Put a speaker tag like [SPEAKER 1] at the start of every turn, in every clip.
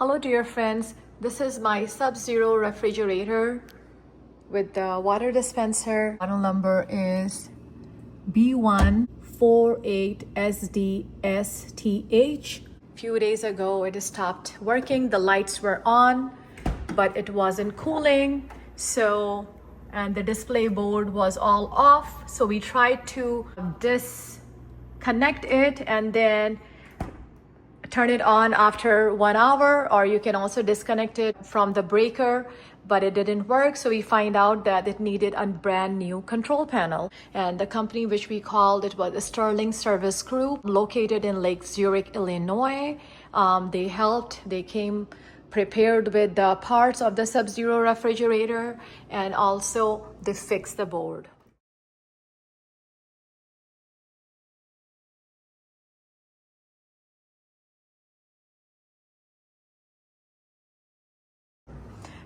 [SPEAKER 1] Hello dear friends, this is my Sub-Zero refrigerator with the water dispenser. Model number is B-48SD-STH. Few days ago it stopped working, the lights were on but it wasn't cooling, and the display board was all off, so we tried to disconnect it and then turn it on after 1 hour, or you can also disconnect it from the breaker, but it didn't work. So we find out that it needed a brand new control panel, and the company which we called it was Sterling Service Group, located in Lake Zurich, Illinois. They came prepared with the parts of the Sub-Zero refrigerator, and also they fixed the board.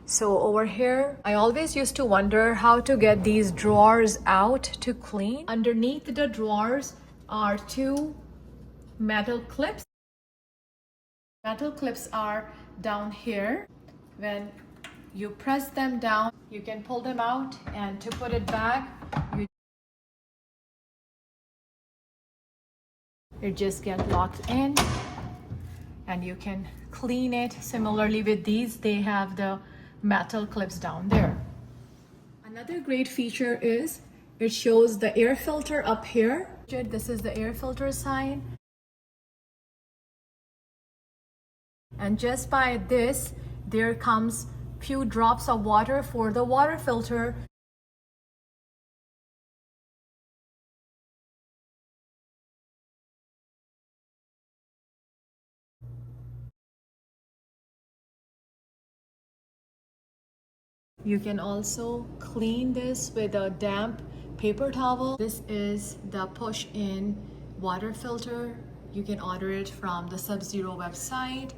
[SPEAKER 1] So over here, I always used to wonder how to get these drawers out to clean. Underneath the drawers are two metal clips. Metal clips are down here. When you press them down, you can pull them out, and to put it back, it just gets locked in and you can clean it. Similarly with these, they have the metal clips down there. Another great feature is it shows the air filter up here. This is the air filter sign. And just by this, there comes few drops of water for the water filter. You can also clean this with a damp paper towel. This is the push-in water filter. You can order it from the Sub-Zero website.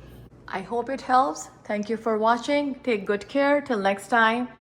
[SPEAKER 1] I hope it helps. Thank you for watching. Take good care. Till next time.